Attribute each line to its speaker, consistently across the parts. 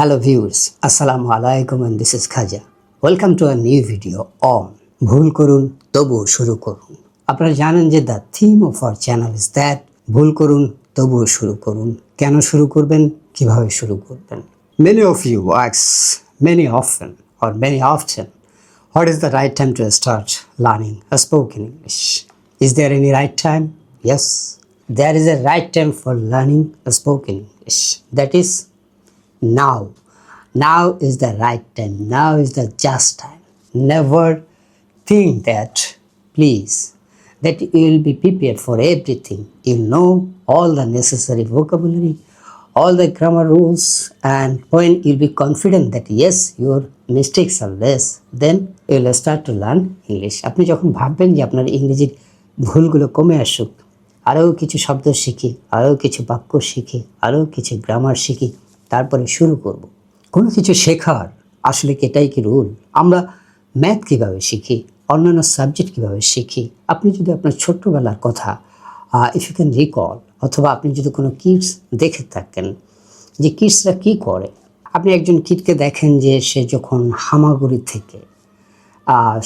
Speaker 1: Hello viewers, Assalamu alaikum and this is Khaja. Welcome to a new video on ভুল করুন তবুও শুরু করুন। আপনারা জানেন যে the theme of our channel is that ভুল করুন তবুও শুরু করুন। কেন শুরু করবেন, কিভাবে শুরু করবেন? Many of you ask many often what is the right time to start learning a spoken English? Is there any right time? Yes, there is a right time for learning a spoken English. That is now. Now is the right time. Now is the just time. Never think that, please, that you will be prepared for everything. You know all the necessary vocabulary, all the grammar rules, and when you'll be confident that yes, your mistakes are less, then you will start to learn English. আপনি যখন ভাববেন যে আপনার ইংরেজির ভুলগুলো কমে আসুক, আরও কিছু শব্দ শিখি, আরও কিছু বাক্য শিখি, আরও কিছু গ্রামার শিখি, তারপরে শুরু করব। কোনো কিছু শেখার আসলে কি এটাই কি রুল? আমরা ম্যাথ কীভাবে শিখি, অন্যান্য সাবজেক্ট কীভাবে শিখি, আপনি যদি আপনার ছোট্টবেলার কথা ইফ ইউ ক্যান রিকল, অথবা আপনি যদি কোনো কিডস দেখে থাকেন যে কিডসরা কী করে, আপনি একজন কিডকে দেখেন যে সে যখন হামাগুড়ি থেকে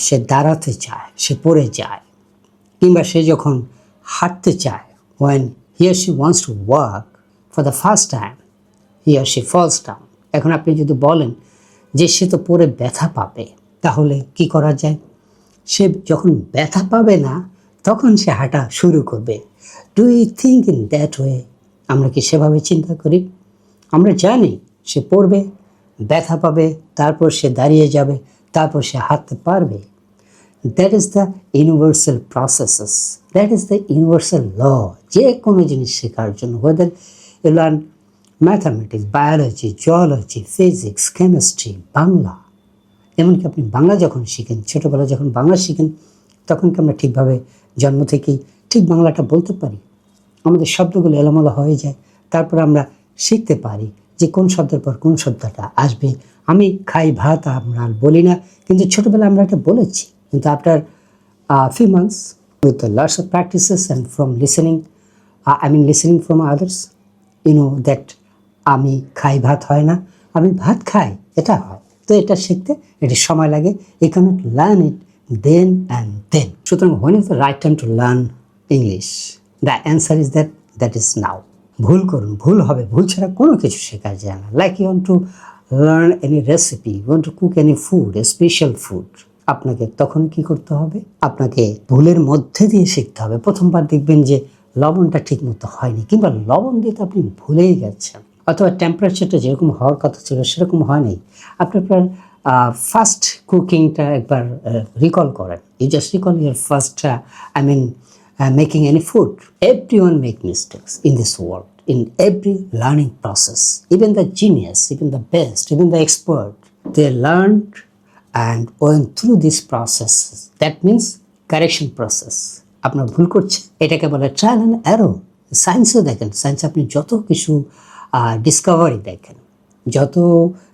Speaker 1: সে দাঁড়াতে চায়, সে পড়ে যায়, কিংবা সে যখন হাঁটতে চায়, when he or she wants to walk for the first time, he or she falls down. এখন আপনি যদি বলেন যে সে তো পরে ব্যথা পাবে, তাহলে কি করা যায়? সে যখন ব্যথা পাবে না তখন সে হাঁটা শুরু করবে। Do you think in that way? আমরা কি সেভাবে চিন্তা করি? আমরা জানি সে পড়বে, ব্যথা পাবে, তারপর সে দাঁড়িয়ে যাবে, তারপর সে হাঁটতে পারবে। That is the universal processes, that is the universal law. যে কোনো জিনিস শেখার জন্য, whether you learn mathematics, biology, geology, physics, chemistry, Bangla, এমনকি আপনি বাংলা যখন শিখেন, ছোটোবেলা যখন বাংলা শিখেন, তখন কি আমরা ঠিকভাবে জন্ম থেকেই ঠিক বাংলাটা বলতে পারি? আমাদের শব্দগুলো এলোমেলো হয়ে যায়, তারপর আমরা শিখতে পারি যে কোন শব্দের পর কোন শব্দটা আসবে। আমি খাই ভাত আমরা বলি না, কিন্তু ছোটোবেলা আমরা এটা বলেছি। কিন্তু after few months with lots of practices and from listening, listening from others, you know that আমি খাই ভাত হয় না, আমি ভাত খাই এটা হয়। তো এটা শিখতে এটা সময় লাগে। You cannot learn it then and then. সুতরাং when is the right time to learn English? The answer is that is now. ভুল করুন, ভুল হবে, ভুল ছাড়া কোনো কিছু শেখা যায় না। Like you want to learn any recipe, you want to cook any food, a special food, আপনাকে তখন কি করতে হবে? আপনাকে ভুলের মধ্যে দিয়ে শিখতে হবে। প্রথমবার দেখবেন যে লবণটা ঠিক মতো হয়নি, কিংবা লবণ দিয়ে তো আপনি ভুলেই গেছেন, অথবা টেম্পারেচারটা যেরকম হওয়ার কথা ছিল সেরকম হয়নি। আপনি আপনার ফার্স্ট কুকিংটা একবার রিকল করেন। You just recall your first making any food. Everyone make mistakes in this world, in every learning process. Even the genius, even the best, even the expert, they learned and went through these processes. That means correction process. আপনার ভুল করছে, এটাকে বলে trial and error. সায়েন্সও দেখেন, সায়েন্সে আপনি যত কিছু ডিসকভারি দেখেন, যত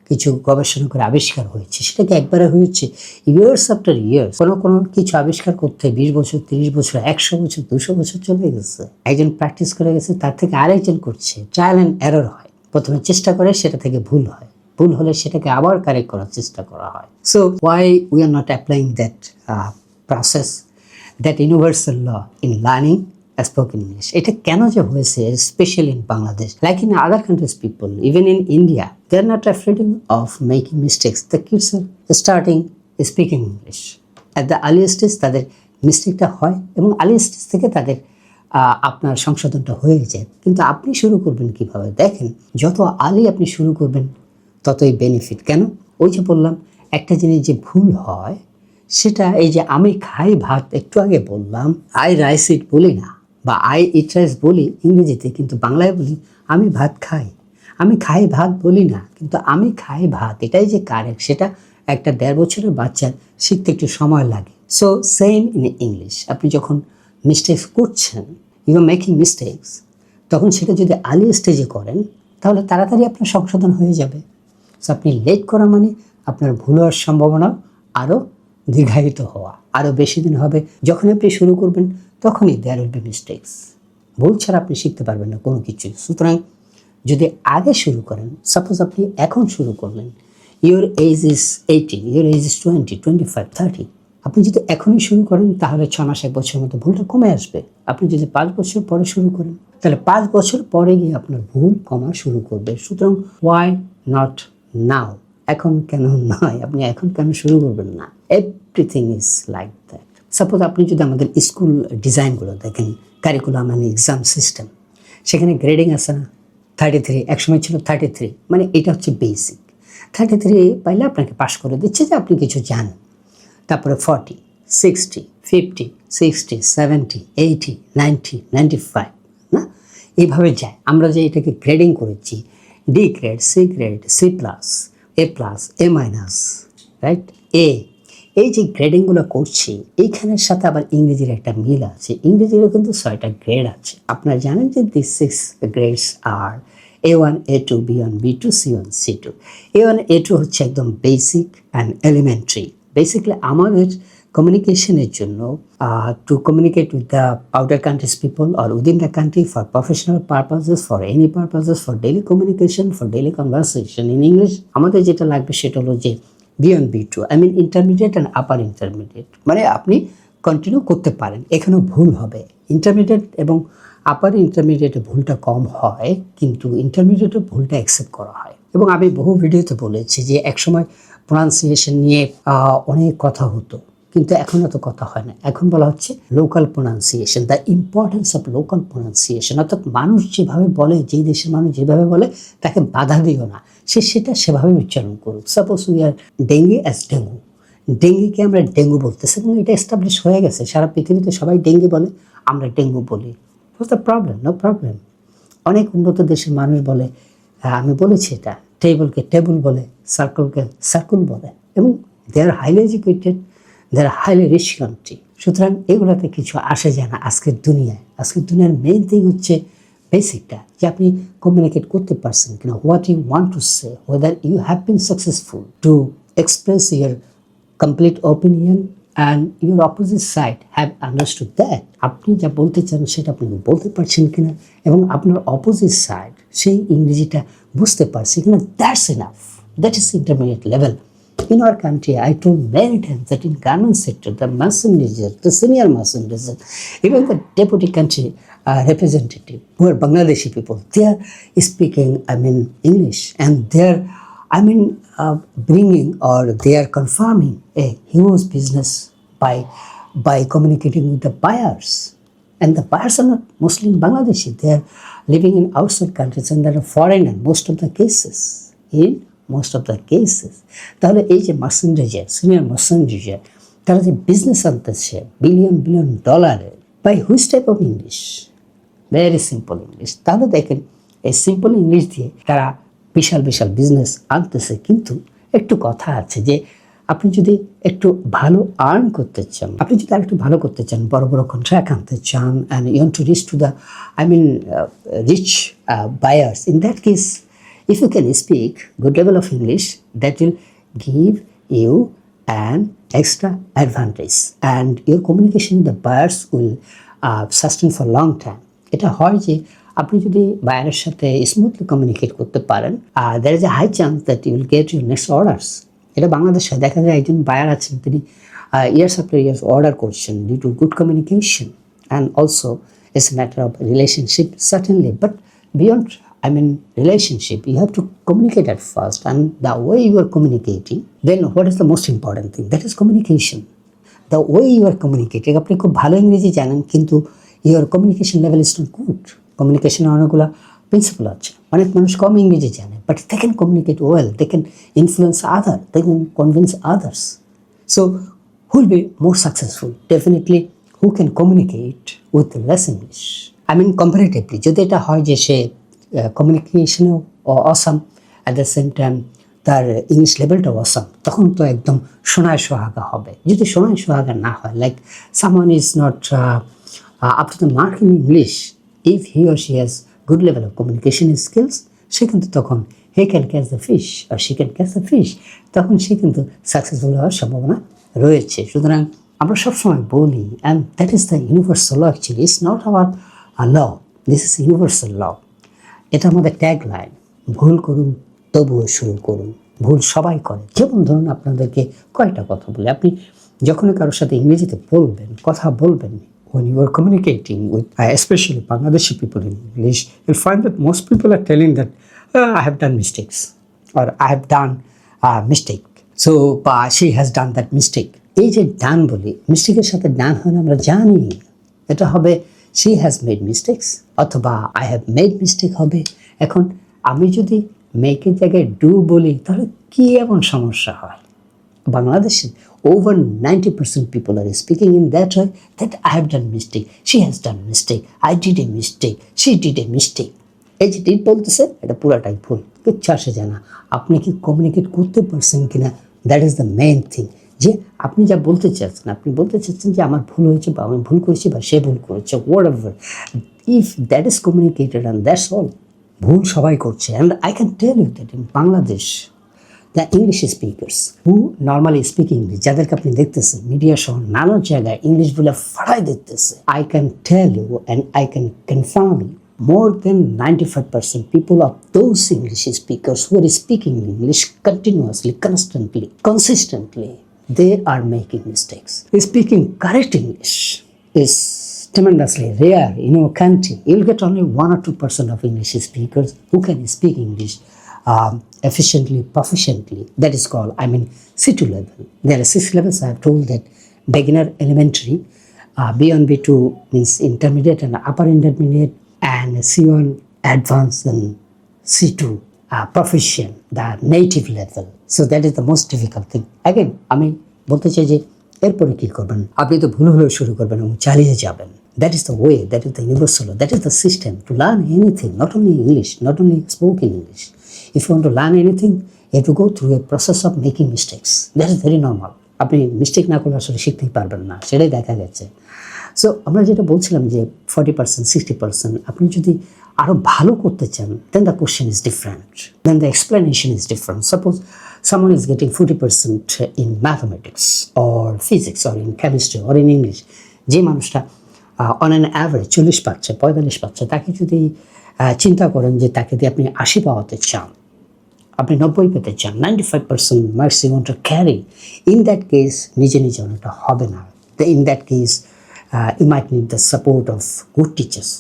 Speaker 1: কিছু গবেষণা করে আবিষ্কার হয়েছে, সেটাকে একবারে হয়েছে ইয়ার্স আফটার ইয়ার্স। কোনো কিছু আবিষ্কার করতে 20 বছর, 30 বছর, 100 বছর, 200 বছর চলে গেছে। একজন প্র্যাকটিস করে গেছে, তার থেকে আরেকজন করছে, ট্রায়াল অ্যান্ড এরর হয়। প্রথমে চেষ্টা করে, সেটা থেকে ভুল হয়, ভুল হলে সেটাকে আবার কারেক্ট করার চেষ্টা করা হয়। So why we are not applying that process, that universal law in learning spoken English? এটা কেন যে হয়েছে, specially in Bangladesh, like in other countries people, even in India, they are not afraid of making mistakes. The kids are starting speaking English at the early stage. তাদের মিস্টেকটা হয় এবং early stage থেকে তাদের আপনার সংশোধনটা হয়ে যায়। কিন্তু আপনি শুরু করবেন কিভাবে? দেখেন, যত আর্লি আপনি শুরু করবেন ততই বেনিফিট। কেন? ওই যে বললাম, একটা জিনিস যে ভুল হয় সেটা এই যে আমি খাই ভাত, একটু আগে বললাম আই রাইস ইট বলি না, বা আই ইট রাইস বলি ইংরেজিতে, কিন্তু বাংলায় বলি আমি ভাত খাই। আমি খাই ভাত বলি না, কিন্তু আমি খাই ভাত, এটাই যে কারেক্ট, সেটা একটা 1.5 বছরের বাচ্চার শিখতে একটু সময় লাগে। সো সেম ইন ইংলিশ, আপনি যখন মিস্টেক্স করছেন, ইউ আর মেকিং মিস্টেক্স, তখন সেটা যদি আর্লি স্টেজে করেন তাহলে তাড়াতাড়ি আপনার সংশোধন হয়ে যাবে। সো আপনি লেট করা মানে আপনার ভুল হওয়ার সম্ভাবনা আরও দীর্ঘায়িত হওয়া, আরও বেশি দিন হবে। যখন আপনি শুরু করবেন তখনই দেয়ার উইল বি মিস্টেক্স। ভুল ছাড়া আপনি শিখতে পারবেন না কোনো কিছু। সুতরাং যদি আগে শুরু করেন, সাপোজ আপনি এখন শুরু করলেন, your age is 18, your age is 20, 25, 30, আপনি যদি এখনই শুরু করেন তাহলে 6 মাস 1 বছরের মধ্যে ভুলটা কমে আসবে। আপনি যদি 5 বছর পরে শুরু করেন তাহলে 5 বছর পরে গিয়ে আপনার ভুল কমা শুরু করবে। সুতরাং ওয়াই নট নাও, এখন কেন নয়, আপনি এখন কেন শুরু করবেন না? Everything is like that. Suppose আপনি যদি আমাদের স্কুল ডিজাইনগুলো দেখেন, কারিকুলাম অ্যান্ড এক্সাম সিস্টেম, সেখানে গ্রেডিং আছে না, 33, একসময় ছিল 33, মানে এটা হচ্ছে বেসিক। 33 পাইলে আপনাকে পাস করে দিচ্ছে যে আপনি কিছু জানেন। তারপরে 40, 60, 50, 60, 70, 80, 90, 95, না, এইভাবে যায়। আমরা যে এটাকে গ্রেডিং করেছি, D grade, C grade, C plus, A plus, A minus, right, এ, এই যে গ্রেডিংগুলো করছি এইখানের সাথে আবার ইংরেজির একটা মিল আছে। ইংরেজিরও কিন্তু 6টা গ্রেড আছে। আপনারা জানেন যে this 6 grades R A1, A2, B1, B2, C1, C2। A1, A2 হচ্ছে একদম বেসিক অ্যান্ড এলিমেন্টারি। বেসিক্যালি আমাদের কমিউনিকেশনের জন্য to communicate with the outer countries people or within the country for professional purposes, for any purposes, for daily communication, for daily conversation in English, আমাদের যেটা লাগবে সেটা হলো যে B1, B2, I mean intermediate and upper intermediate. মানে আপনি continue করতে পারেন, এখানেও ভুল হবে। ইন্টারমিডিয়েট এবং আপার ইন্টারমিডিয়েটে ভুলটা কম হয়, কিন্তু ইন্টারমিডিয়েটে ভুলটা অ্যাকসেপ্ট করা হয়। এবং আমি বহু ভিডিওতে বলেছি যে একসময় প্রোনাউন্সিয়েশন নিয়ে অনেক কথা হতো, কিন্তু এখন এত কথা হয় না। এখন বলা হচ্ছে local pronunciation, the importance of local pronunciation. অর্থাৎ মানুষ যেভাবে বলে, যেই দেশের মানুষ যেভাবে বলে তাকে বাধা দিও না, সে সেটা সেভাবে উচ্চারণ করুক। সাপোজ উই আর ডেঙ্গি অ্যাজ ডেঙ্গু, ডেঙ্গিকে আমরা ডেঙ্গু বলতেছি এবং এটা এস্টাবলিশ হয়ে গেছে, সারা পৃথিবীতে সবাই ডেঙ্গি বলে, আমরা ডেঙ্গু বলি। What's the problem? No problem. অনেক উন্নত দেশের মানুষ বলে, আমি বলেছি এটা, টেবলকে টেবল বলে, সার্কেলকে সার্কুল বলে, এবং they are highly educated, they are highly rich country. সুতরাং এগুলোতে কিছু আসে যায় না আজকের দুনিয়ায়। আজকের দুনিয়ার মেইন থিং হচ্ছে বেসিকটা, যে আপনি কমিউনিকেট করতে পারছেন কিনা, what you want to say, whether you have been successful to express your complete opinion and your opposite side have understood that. আপনি যা বলতে চান সেটা আপনি বলতে পারছেন কিনা, এবং আপনার অপোজিট সাইড সেই ইংরেজিটা বুঝতে পারছে কিনা, that's enough. That is intermediate level. In our country, I told many times that in garment sector, the manager, the senior manager, even the deputy country representative, who are Bangladeshi people, they are speaking, English, and they are, bringing, or they are confirming a huge business by communicating with the buyers. And the buyers are not Muslim Bangladeshi; they are living in outside countries, and they are foreigner most of the cases. তাহলে এই যে মার্সেন্টেজার, senior মার্সেন্টেজার, তারা যে business আনতেছে billion ডলারের, by which type of English? Very simple English. তাহলে দেখেন এই সিম্পল ইংলিশ দিয়ে তারা বিশাল বিজনেস আনতেছে। কিন্তু একটু কথা আছে যে আপনি যদি একটু ভালো আর্ন করতে চান, আপনি যদি আর একটু ভালো করতে চান, বড় কন্ট্রাক্ট আনতে চান, and you want to reach to the rich buyers, in that case if you can speak good level of English, that will give you an extra advantage, and your communication with the buyers will sustain for long time. এটা হয় যে আপনি যদি বায়ারের সাথে smoothly communicate করতে পারেন, there is a high chance that you will get your next orders. এটা বাংলাদেশে দেখা যায় একজন বায়ার আছেন, তিনি ইয়ার্স আফটার ইয়ার্স অর্ডার করছেন due to good communication, and also it's a matter of relationship certainly, but beyond relationship, you have to communicate at first, and the way you are communicating, then what is the most important thing? That is communication. The way you are communicating, আপনি খুব ভালো ইংরেজি জানেন কিন্তু your communication level is not good. Communication অনেকগুলো principal আছে। অনেক মানুষ কম ইংরেজি জানে, but they can communicate well, they can influence others, they can convince others. So who will be more successful? Definitely who can communicate with less English. Comparatively, যদি এটা হয় যে সে কমিউনিকেশনও awesome, at the same time তার English লেভেলটাও awesome, তখন তো একদম সোনায় সোহাগা হবে। যদি সোনায় সোহাগা না হয়, like someone is not up to the mark in English, if he or she has good level of communication skills, সে কিন্তু তখন he can catch the fish or she can catch the fish, তখন সে কিন্তু successful হওয়ার সম্ভাবনা রয়েছে। সুতরাং আমরা সবসময় বলি, and that is the universal law, actually it's not our law, this is universal law. এটা আমাদের ট্যাগ লাইন, ভুল করুন তবুও শুরু করুন। ভুল সবাই করে। যেমন ধরুন আপনাদেরকে কয়টা কথা বলে, আপনি যখনই কারোর সাথে ইংরেজিতে বলবেন, কথা বলবেন, when you are communicating with especially Bangladeshi people in English, you'll find that most people are telling that I have done mistakes or I have done mistake, so she has done that mistake. এই যে ডান বলি, মিস্টেকের সাথে ডান হয় না, আমরা জানি এটা হবে she has made mistakes অথবা I have made mistake হবে। এখন আমি যদি মেকের জায়গায় ডু বলি তাহলে কি এমন সমস্যা হয়? Bangladesh, over 90% people are speaking in that way, that I have done mistake, she has done mistake, I did a mistake, she did a mistake. এই যে ডিড বলতেছে এটা পুরাটাই ভুল, কিচ্ছু আসে যায় না। আপনি কি কমিউনিকেট করতে পারছেন কিনা, that is the main thing. যে আপনি যা বলতে চাচ্ছেন, আপনি বলতে চাচ্ছেন যে আমার ভুল হয়েছে বা আমি ভুল করেছি বা সে ভুল করেছে, whatever, if that is communicated and that's all. ভুল সবাই করছে, and I can tell you that in Bangladesh the English speakers who normally speak English, যাদেরকে আপনি দেখতেছেন মিডিয়া সহ নানা জায়গায় ইংলিশ বলে ফাড়াই দেখতেছে, I can tell you and I can confirm you, more than 95% people of those English speakers who are speaking English continuously, constantly, consistently, they are making mistakes. Speaking correct English is tremendously rare in our country. You'll get only 1 or 2% of English speakers who can speak English efficiently, proficiently. That is called, C2 level. There are 6 levels. I have told that beginner, elementary, B1, B2 means intermediate and upper intermediate, and C1 advanced and C2 proficient, the native level. So that is the most difficult thing. Again, আমি বলতে চাই যে এরপরে কী করবেন, আপনি তো ভুল হলেও শুরু করবেন এবং চালিয়ে যাবেন। That is the way, that is the universal, that is the system to learn anything, not only English, not only spoken English. If you want to learn anything, you have to go through a process of making mistakes. That is very normal. আপনি mistake না করলে আসলে শিখতেই পারবেন না, সেটাই দেখা গেছে। সো আমরা যেটা বলছিলাম যে 40%, 60% আপনি যদি আরও ভালো করতে চান, then the question is different, then the explanation is different. Suppose someone is getting 40% in mathematics or physics or in chemistry or in English, যে মানুষটা অন অ্যান অ্যাভারেজ 40 পাচ্ছে, 45 পাচ্ছে, তাকে যদি চিন্তা করেন যে তাকে দিয়ে আপনি 80 পাওয়াতে চান, আপনি 90 পেতে চান, 95% marks you want to carry, in that case নিজে নিজে অনেকটা হবে না। In that case you might need the support of good teachers.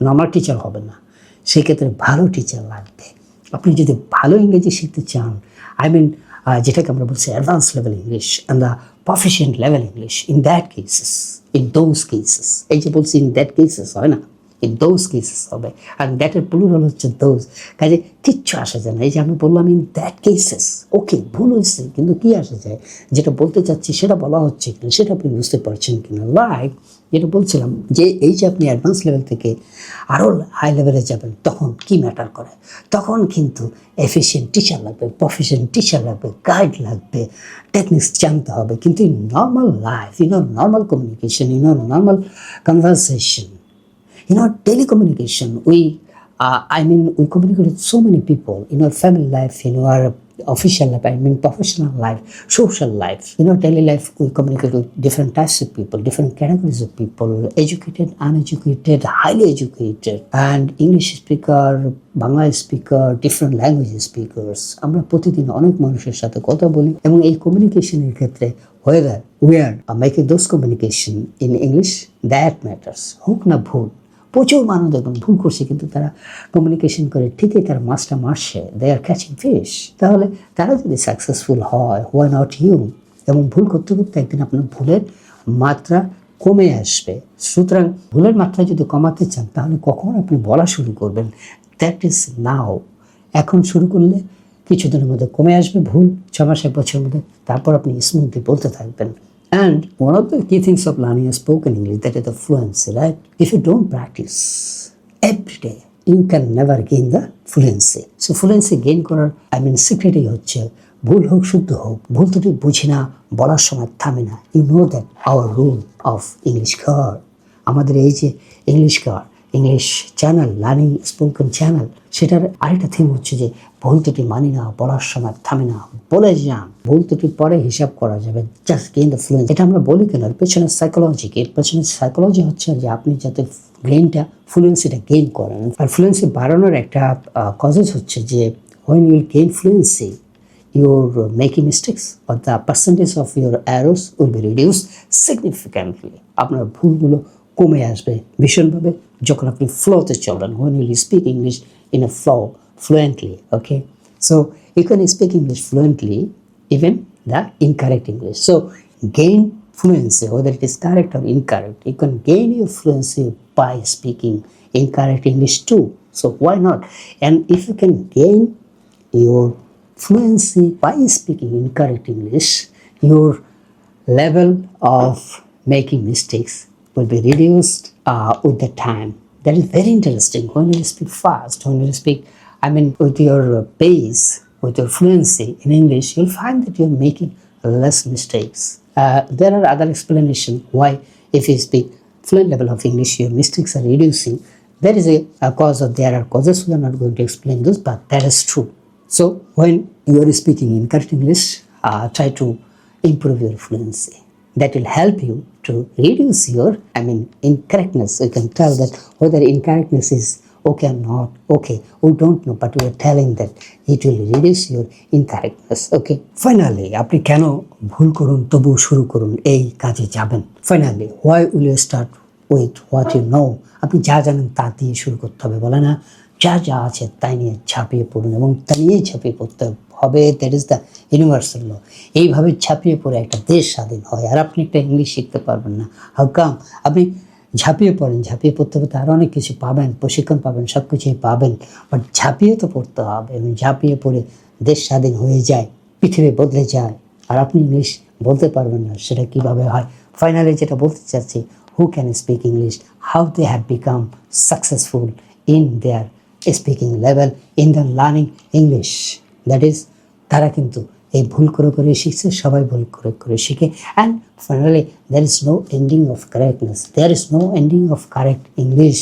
Speaker 1: Normal teacher হবে না, সেক্ষেত্রে ভালো টিচার লাগবে। আপনি যদি ভালো ইংরেজি শিখতে চান, যেটাকে আমরা বলছি advance level English and the proficient level English, in that cases, in those cases, এই যে বলছি ইন দ্যাট কেসেস হয় না, ইন দোজ কেসেস হবে। আর দ্যাটের প্লুরাল হচ্ছে দোজ, কাজে কিচ্ছু আসা যায় না। এই যে আমি বললাম ইন দ্যাট কেসেস, ওকে ভুল হয়েছে, কিন্তু কী আসা যায়, যেটা বলতে চাচ্ছি সেটা বলা হচ্ছে কিনা, সেটা আপনি বুঝতে পারছেন কিনা। লাইক যেটা বলছিলাম যে এই যে আপনি অ্যাডভান্স লেভেল থেকে আরও হাই লেভেলে যাবেন, তখন কি ম্যাটার করে, তখন কিন্তু এফিশিয়েন্ট টিচার লাগবে, প্রফেশনাল টিচার লাগবে, গাইড লাগবে, টেকনিক্স জানতে হবে। কিন্তু in normal life, normal communication, normal conversation, daily communication, we communicate with so many people in our family life, in our official life, professional life, social life, daily life. We communicate with different types of people, different categories of people, educated, uneducated, highly educated, and English speaker, Bangla speaker, different language speakers. আমরা প্রতিদিন অনেক মানুষের সাথে কথা বলি, এবং এই কমিউনিকেশনের ক্ষেত্রে whether we are making those communication in English, that matters, হোক না ভুল। প্রচুর মানুষ দেখুন ভুল করছে, কিন্তু তারা কমিউনিকেশন করে ঠিকই তারা মাছটা মারছে, দে আর ক্যাচিং ফিশ। তাহলে তারা যদি সাকসেসফুল হয়, হোয়াই নট ইউ? এবং ভুল করতে করতে একদিন আপনার ভুলের মাত্রা কমে আসবে। সুতরাং ভুলের মাত্রা যদি কমাতে চান, তাহলে কখন আপনি বলা শুরু করবেন? That is now. এখন শুরু করলে কিছুদিনের মধ্যে কমে আসবে ভুল, 6 মাস 1 বছরের মধ্যে, তারপর আপনি স্মুথলি বলতে থাকবেন। And one of the key things of learning a spoken English, that is the fluency, right? If you don't practice every day, you can never gain the fluency. So fluency gain করার secretই হচ্ছে ভুল হোক শুদ্ধ হোক, ভুল ত্রুটি বুঝি না, বলার সময় থামে না। You know that our rule of English car, আমাদের এই যে English car, English channel, learning spoken channel, সেটার আরেকটা থিম হচ্ছে যে ভুল ত্রুটি মানি না, বলার সময় থামি না, বলে যান। ভুল ত্রুটির পরে হিসাব করা যাবে, জাস্ট গেইন দ্য ফ্লুয়েন্সি। এটা আমরা বলি কেন, এর পেছনে সাইকোলজি কি? এর পেছনে সাইকোলজি হচ্ছে যে আপনি যাতে ব্রেনটা ফ্লুয়েন্সিটা গেইন করেন। আর ফ্লুয়েন্সি বাড়ানোর একটা কজেস হচ্ছে যে when you will gain fluency, your making mistakes or the percentage of your errors will be reduced significantly. আপনার ভুলগুলো কমে আসবে ভীষণভাবে যখন আপনি ফ্লোতে চলেন, when you speak English in a flow fluently. Okay, so you can speak English fluently even the incorrect English. So gain fluency, whether it is correct or incorrect, you can gain your fluency by speaking incorrect English too. So why not? And if you can gain your fluency by speaking incorrect English, your level of making mistakes will be reduced with the time. That is very interesting. When you speak fast, when you speak, with your pace, with your fluency in English, you'll find that you're making less mistakes. There are other explanations why, if you speak fluent level of English, your mistakes are reducing. There is a cause, or there are causes. We are not going to explain this, but that is true. So when you are speaking incorrect English, try to improve your fluency. That will help you to reduce your, incorrectness. You can tell that whether incorrectness is okay or not okay. We don't know, but we are telling that it will reduce your incorrectness. Okay. Finally, আপনি কেন ভুল করুন তবু শুরু করুন এই কাজে যাবেন? Finally, why will you start with what you know? আপনি যা জানেন তা দিয়ে শুরু করতে হবে, বলে না? যা যা আছে তাই নিয়ে ঝাঁপিয়ে পড়ুন এবং তা নিয়ে ঝাঁপিয়ে পড়তে হবে। দ্যাট ইজ দ্য ইউনিভার্সাল ল। এইভাবে ঝাঁপিয়ে পড়ে একটা দেশ স্বাধীন হয়। আর আপনি একটা ইংলিশ শিখতে পারবেন না, হাউ কাম? আপনি ঝাঁপিয়ে পড়েন, ঝাঁপিয়ে পড়তে পড়তে আরও অনেক কিছু পাবেন, প্রশিক্ষণ পাবেন, সব কিছুই পাবেন, বাট ঝাঁপিয়ে তো পড়তে হবে। এবং ঝাঁপিয়ে পড়ে দেশ স্বাধীন হয়ে যায়, পৃথিবী বদলে যায়, আর আপনি ইংলিশ বলতে পারবেন না, সেটা কীভাবে হয়? ফাইনালি যেটা বলতে চাচ্ছি, who can speak English, how they have become successful in their speaking level, in the learning English. That is, তারা কিন্তু এই ভুল করে করে শিখছে, সবাই ভুল করে করে শিখে। And finally there is no ending of correctness, there is no ending of correct English,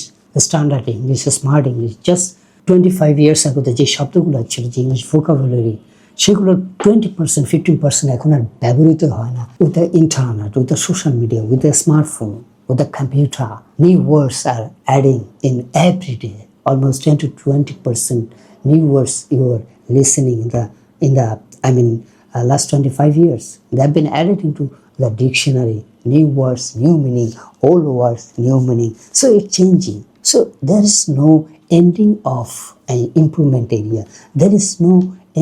Speaker 1: standard English, smart English. Just 25 years ago যে শব্দগুলো ছিল, যে ইংলিশ ভোকাবুলারি, সেগুলোর 20%, 15% এখন আর ব্যবহৃত হয় না। With the internet, with the social media, with the smartphone, with the computer, new words are adding in every day. Almost 10 to 20% new words you are listening in the last 25 years. They have been added into the dictionary. New words, new meaning, old words, new meaning. So it's changing. So there is no ending of an improvement area. There is no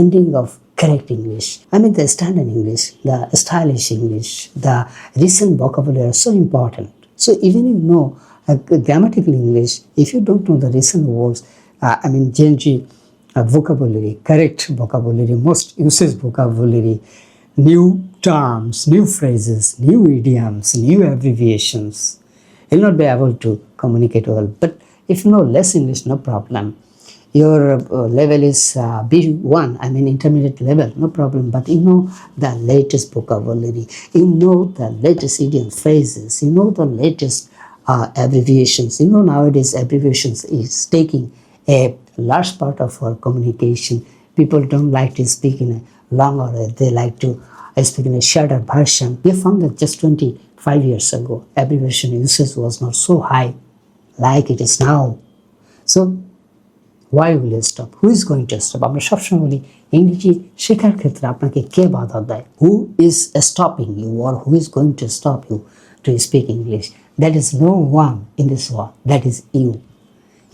Speaker 1: ending of correct English. The standard English, the stylish English, the recent vocabulary are so important. So even if you know grammatical English, if you don't know the recent words, Gen Z vocabulary, correct vocabulary, most usage vocabulary, new terms, new phrases, new idioms, new abbreviations, you'll not be able to communicate well. But if you know less English, no problem. Your level is B1, intermediate level, no problem. But you know the latest vocabulary, you know the latest idiom phrases, you know the latest abbreviations. You know nowadays abbreviations is taking a large part of our communication. People don't like to speak in a long order, they like to speak in a shorter version. We found that just 25 years ago, abbreviation usage was not so high like it is now. So why will you stop? Who is going to stop? আমরা সবসময় বলি ইংরেজি শেখার ক্ষেত্রে আপনাকে কে বাধা দেয়? Who is stopping you, or who is going to stop you to speak English? That is no one in this world. That is you.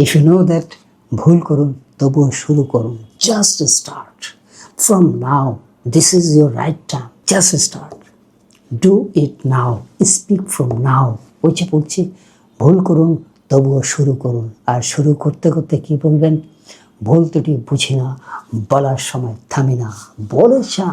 Speaker 1: If you know that, ভুল করুন তবুও শুরু করুন. Just start. From now, this is your right time. Just start. Do it now. Speak from now. ওই যে বলছি, ভুল করুন তবুও শুরু করুন। আর শুরু করতে করতে কি বলবেন? ভুল ত্রুটি বুঝি না, বলার সময় থামি না, বলে যা।